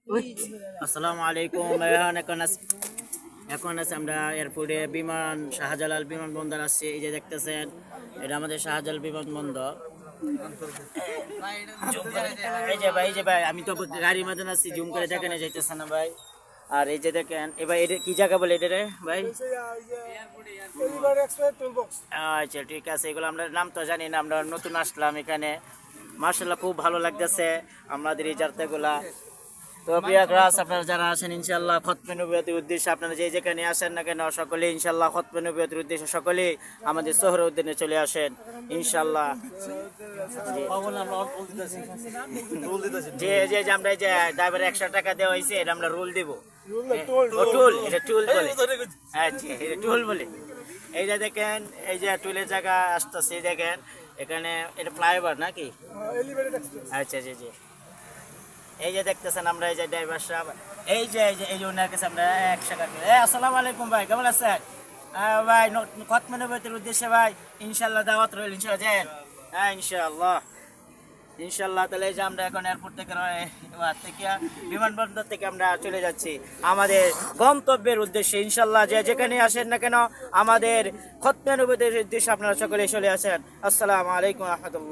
আসসালামু আলাইকুম। এখন আছে আমরা এয়ারপোর্টে বিমান শাহজালাল বিমানবন্দর আসছে। এই যে দেখতেছেন, এটা আমাদের শাহজালাল বিমানবন্দর। এই যে ভাই আমি তো গাড়ির মধ্যে আছি, জুম করে দেখেন যাইতেছে না ভাই। আর এই যে দেখেন এবার এটা কি জায়গা বলে এটা রে ভাই? আচ্ছা ঠিক আছে, এগুলো আমরা নাম তো জানি না, আমরা নতুন আসলাম এখানে। মার্শাল্লাহ খুব ভালো লাগতেছে আমাদের এই যাত্রাগুলা। তো প্রিয় গ্রাস, আপনারা যারা আসেন ইনশাল্লাহ খতমে নবুয়তের উদ্দেশ্যে, আপনারা যে যেখানে আসেন না কেন সকলে ইনশাল্লাহ খতমে নবুয়তের উদ্দেশ্যে সকলেই আমাদের সোহরাউদ্দিনে চলে আসেন ইনশাল্লাহ। যে যে যে আমরা এই যে ড্রাইভার 100 টাকা দেওয়া হয়েছে, এটা আমরা রুল দিব। টুল, এটা টুল বলে। আচ্ছা, এটা টুল বলে। এই যে দেখেন, এই যে টুলের জায়গা আসতেছে, দেখেন এখানে এটা ফ্লাইওভার নাকি? আচ্ছা জি জি। এই যে দেখতেছেন আমরা এই যে ড্রাইভার সাহেব, এই যে ওনার কাছে আমরা 100 টাকা। আসসালামু আলাইকুম ভাই, কেমন আছেন? ভাই খতমে নবুয়তের উদ্দেশ্যে ভাই ইনশাল্লাহ দাওয়াত রইল, ইনশাল্লাহ যান। হ্যাঁ ইনশাআল্লাহ ইনশাল্লাহ। তাহলে এই যে আমরা এখন এয়ারপোর্ট থেকে বিমানবন্দর থেকে আমরা চলে যাচ্ছি আমাদের গন্তব্যের উদ্দেশ্যে ইনশাল্লাহ। যে যেখানে আসেন না কেন আমাদের খতমে নবুয়তের উদ্দেশ্যে আপনারা সকলে চলে আসেন। আসসালামু আলাইকুম রহমতুল্লাহ।